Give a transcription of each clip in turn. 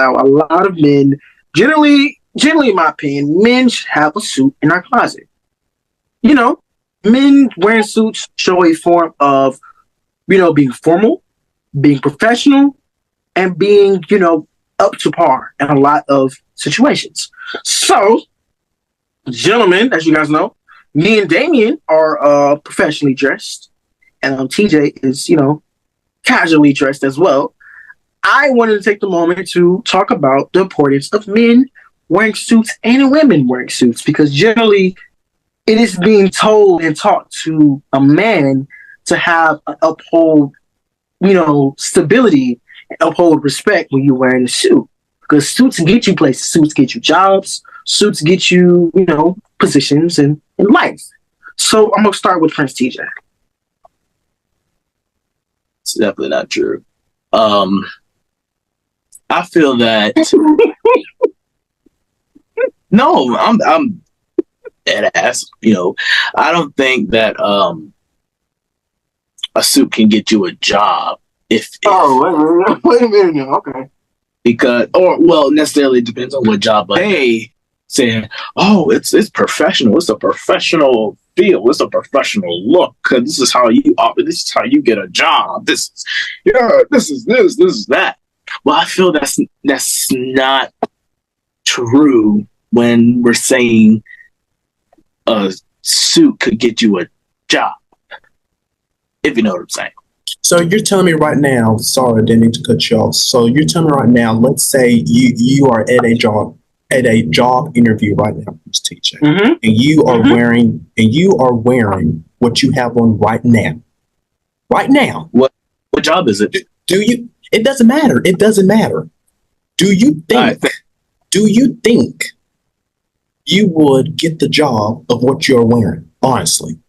Now, a lot of men, generally, in my opinion, men should have a suit in our closet. You know, men wearing suits show a form of, being formal, being professional, and being, up to par in a lot of situations. So, gentlemen, as you guys know, me and Damian are professionally dressed, and TJ is, casually dressed as well. I wanted to take the moment to talk about the importance of men wearing suits and women wearing suits, because generally it is being told and taught to a man to have uphold, stability and uphold respect when you're wearing a suit. Because suits get you places, suits get you jobs, suits get you, positions in life. So I'm gonna start with Prince TJ. It's definitely not true. I feel that no, I'm dead ass. I don't think that a suit can get you a job if wait a minute now. Okay. Because necessarily it depends on what job, but hey, saying, oh, it's professional, it's a professional feel, it's a professional look, because this is how you get a job. This is that. Well, I feel that's not true when we're saying a suit could get you a job, if you know what I'm saying. So you're telling me right now, sorry, I didn't mean to cut you off. So you're telling me right now, let's say you are at a job interview right now, Mr. Teacher, and you are wearing what you have on right now. Right now. What job is it? Do you? It doesn't matter. It doesn't matter. Do you think you would get the job of what you're wearing? Honestly.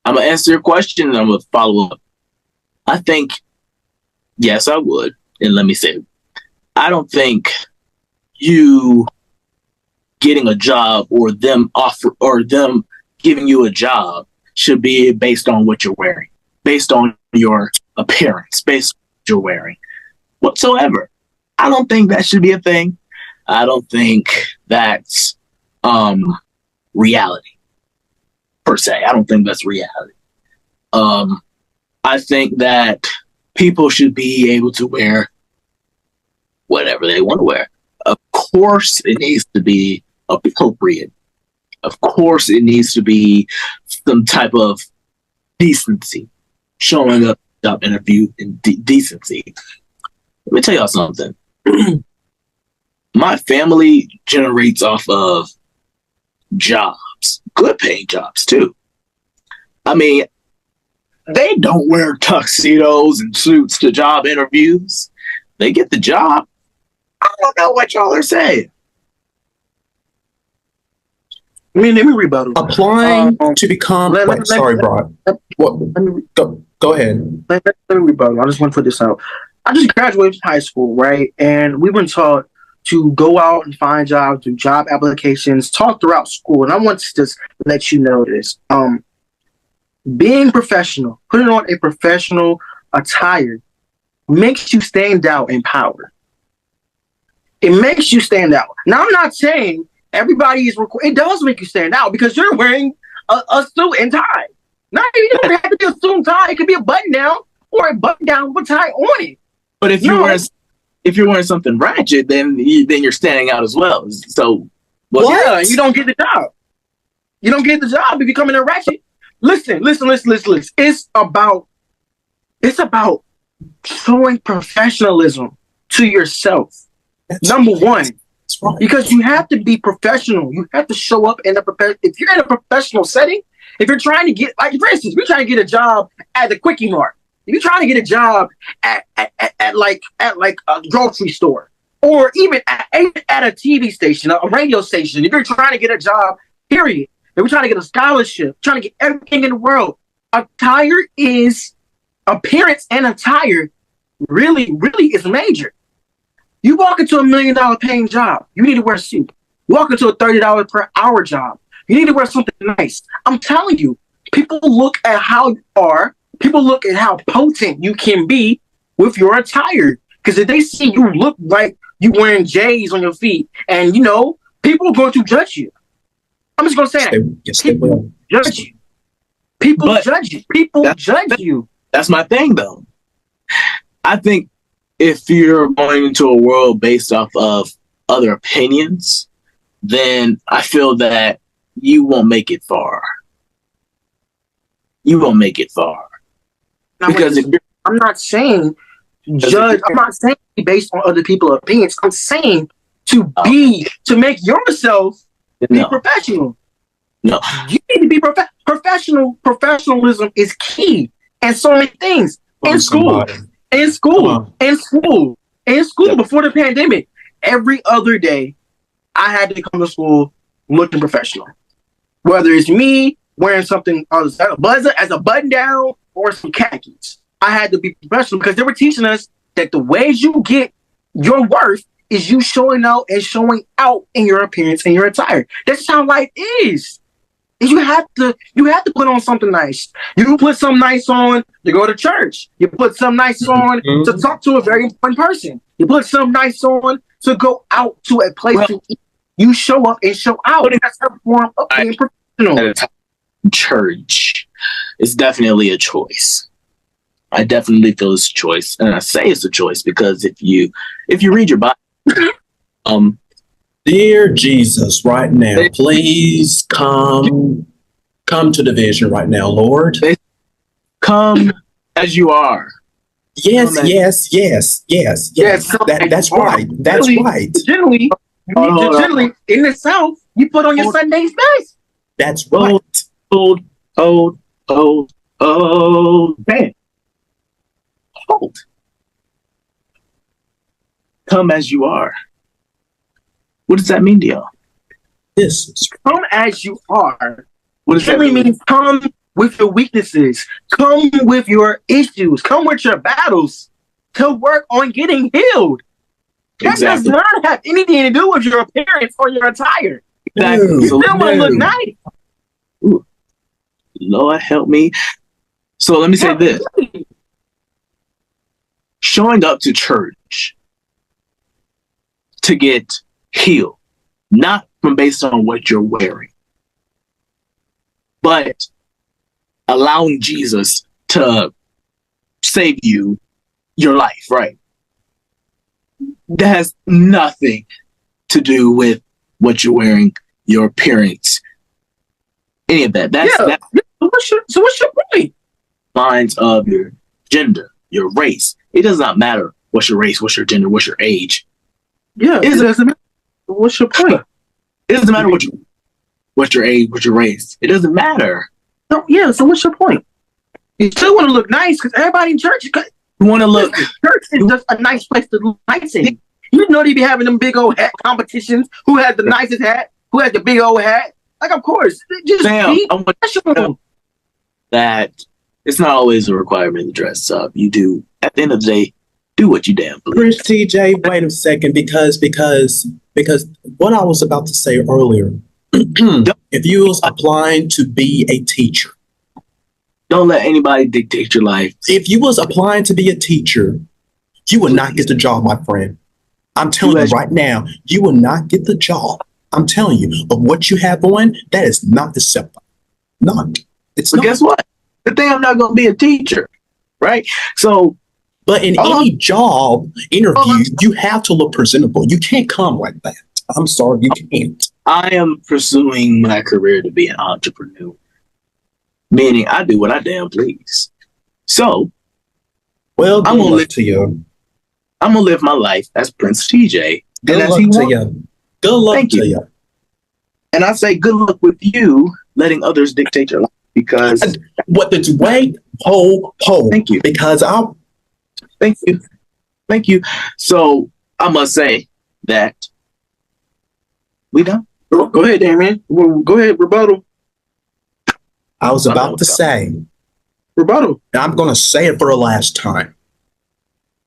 I'm going to answer your question and I'm going to follow up. I think, yes, I would. And let me say, I don't think you getting a job or them giving you a job should be based on what you're wearing, based on your appearance, based on what you're wearing whatsoever. I don't think that should be a thing. I don't think that's reality. Per se. I don't think that's reality. I think that people should be able to wear whatever they want to wear. Of course, it needs to be appropriate. Of course, it needs to be some type of decency, showing up job interview in decency. Let me tell y'all something. My family generates off of jobs, good paying jobs too. I mean, they don't wear tuxedos and suits to job interviews. They get the job. I don't know what y'all are saying. Let me rebuttal. Applying to become. Sorry, Broad. Go ahead. Let me rebuttal. I just want to put this out. I just graduated from high school, right? And we were taught to go out and find jobs, do job applications, talk throughout school. And I want to just let you know this. Being professional, putting on a professional attire makes you stand out in power. It makes you stand out. Now, I'm not saying everybody is it does make you stand out because you're wearing a suit and tie. Not even, you don't have to be a suit and tie. It could be a button down or a button down with a tie on it. But if you're wearing something ratchet, then you're standing out as well. So, yeah, you don't get the job. You don't get the job if you come in a ratchet. Listen. It's about showing professionalism to yourself. Number one, right. Because you have to be professional. You have to show up in if you're in a professional setting. If you're trying to get, like, for instance, we're trying to get a job at the Quickie Mart. If you're trying to get a job at a grocery store, or even at a TV station, a radio station, if you're trying to get a job, period. If we're trying to get a scholarship, trying to get everything in the world, appearance and attire really is major. You walk into $1 million paying job, you need to wear a suit. You walk into a $30 per hour job, you need to wear something nice. I'm telling you, people look at how you are. People look at how potent you can be with your attire. Because if they see you look like you wearing J's on your feet, and people are going to judge you. I'm just going to say that. Yes, they will. Judge you. People judge you. People judge you. That's my thing, though. I think if you're going into a world based off of other opinions, then I feel that you won't make it far. You won't make it far. Now, because I'm not saying judge. I'm not saying based on other people's opinions. I'm saying to make yourself be professional. No, you need to be professional. Professionalism is key, and so many things in school. Before the pandemic. Every other day, I had to come to school looking professional. Whether it's me wearing something as a button down or some khakis, I had to be professional because they were teaching us that the ways you get your worth is you showing out in your appearance and your attire. That's how life is. You have to put on something nice. You put something nice on to go to church. You put something nice on to talk to a very important person. You put something nice on to go out to a place to eat. You show up and show out. That's a form of being professional. Church is definitely a choice. I definitely feel it's a choice, and I say it's a choice because if you read your Bible, dear Jesus, right now, please come to the vision right now, Lord. Come as you are. Yes. That's right. That's right. Generally, in the South, you put on your Sunday's best. That's right. Man. Hold. Come as you are. What does that mean to y'all? Come as you are. What does that mean? Means come with your weaknesses. Come with your issues. Come with your battles to work on getting healed. That does not have anything to do with your appearance or your attire. Exactly. You still want to look nice. Ooh. Lord help me. So let me say this. Showing up to church to get healed, not from based on what you're wearing, but allowing Jesus to save your life, right? That has nothing to do with what you're wearing, your appearance, any of that. So what's your point? Lines of your gender, your race. It does not matter what's your race, what's your gender, what's your age. Yeah, it doesn't matter. What's your point? It doesn't matter what's your age, what's your race. It doesn't matter. No, yeah. So what's your point? You still want to look nice because everybody in church. You want to look. Church is just a nice place to look nice in. You know they be having them big old hat competitions. Who has the nicest hat? Who has the big old hat? Like, of course, just be professional. That it's not always a requirement to dress up. You do at the end of the day. Do what you damn believe. Prince TJ, wait a second, because what I was about to say earlier, if you was applying to be a teacher, don't let anybody dictate your life. If you was applying to be a teacher, you would not get the job, my friend. I'm telling you right now, you will not get the job. I'm telling you, but what you have on, that is not acceptable. Not. It's not. Guess what? The thing, I'm not going to be a teacher, right? So. But in any job interview, you have to look presentable. You can't come like that. I'm sorry, you can't. I am pursuing my career to be an entrepreneur, meaning I do what I damn please. So, well, I'm gonna live my life as Prince TJ. Good luck to you. Good luck to you. And I say good luck with you letting others dictate your life because Thank you. Because Thank you. So I must say that we done. Go ahead, Damian. Go ahead, rebuttal. I was about to say rebuttal. I'm going to say it for the last time.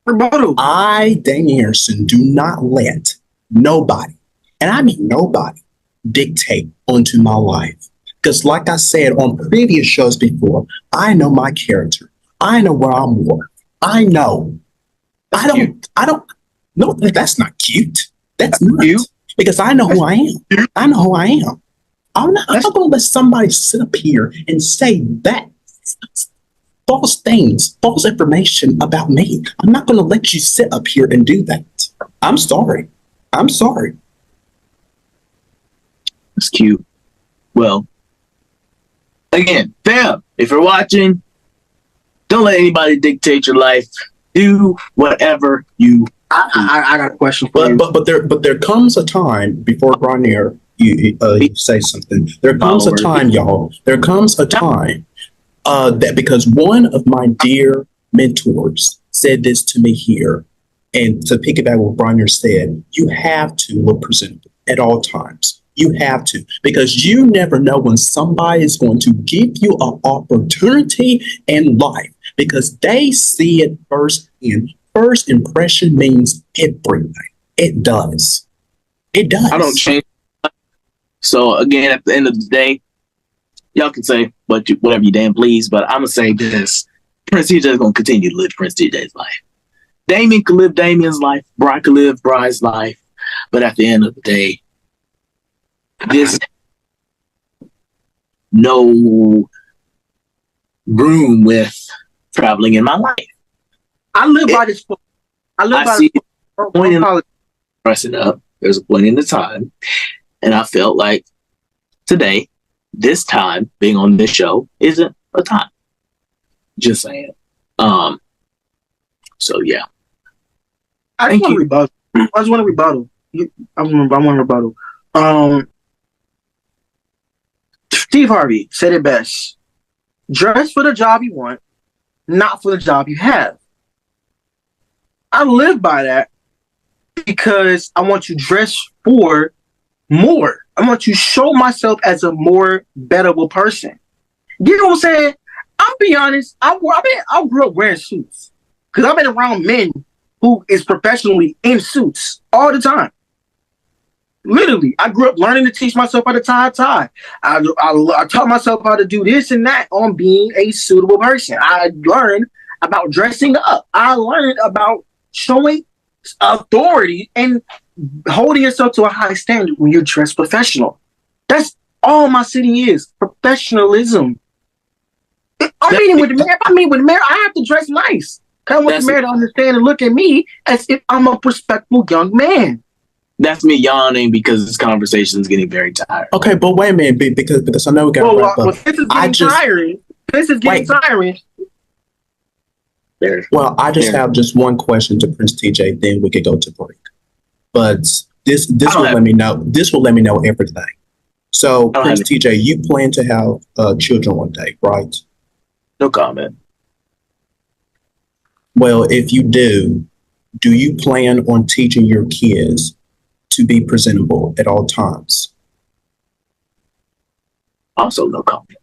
Rebuttal. I, Damian, do not let nobody, and I mean nobody, dictate onto my life. Because like I said on previous shows before, I know my character. I know where I'm worth. I know I don't. No, that's not cute. That's not cute. because I know who I am. I know who I am. I'm not going to let somebody sit up here and say that false things, false information about me. I'm not going to let you sit up here and do that. I'm sorry. I'm sorry. That's cute. Well, again, fam, if you're watching, don't let anybody dictate your life. Do whatever you. I got a question for you. But there comes a time before Bry'Neir, you say something. There comes a time, y'all. There comes a time that because one of my dear mentors said this to me here, and to piggyback what Bry'Neir said, you have to look presentable at all times. You have to, because you never know when somebody is going to give you an opportunity in life because they see it first. And first impression means everything. It does. It does. I don't change. So again, at the end of the day, y'all can say whatever you damn please, but I'm gonna say this: Prince TJ is gonna continue to live Prince TJ's life. Damian could live Damian's life. Bry could live Bry's life. But at the end of the day, this no room with traveling in my life. I live by this. I live by this. Point in pressing up. There's a point in the time, and I felt like today, this time being on this show isn't a time. Just saying. So yeah. I just want to rebuttal. I want to rebuttal. Steve Harvey said it best. Dress for the job you want, not for the job you have. I live by that because I want to dress for more. I want to show myself as a more bettable person. You know what I'm saying? I'll be honest. I grew up wearing suits because I've been around men who is professionally in suits all the time. Literally, I grew up learning to teach myself how to tie a tie. I taught myself how to do this and that on being a suitable person. I learned about dressing up. I learned about showing authority and holding yourself to a high standard when you're dressed professional. That's all my city is. Professionalism. I'm meeting with the mayor. I have to dress nice. I want the mayor to understand and look at me as if I'm a respectful young man. That's me yawning because this conversation is getting very tired. Okay, but wait a minute, because I know we got to wrap up. This is getting tiring. This is getting tiring. Well, I just have just one question to Prince TJ, then we could go to break. But this will let me know. This will let me know everything. So, Prince TJ, you plan to have children one day, right? No comment. Well, if you do you plan on teaching your kids to be presentable at all times? Also, no comment.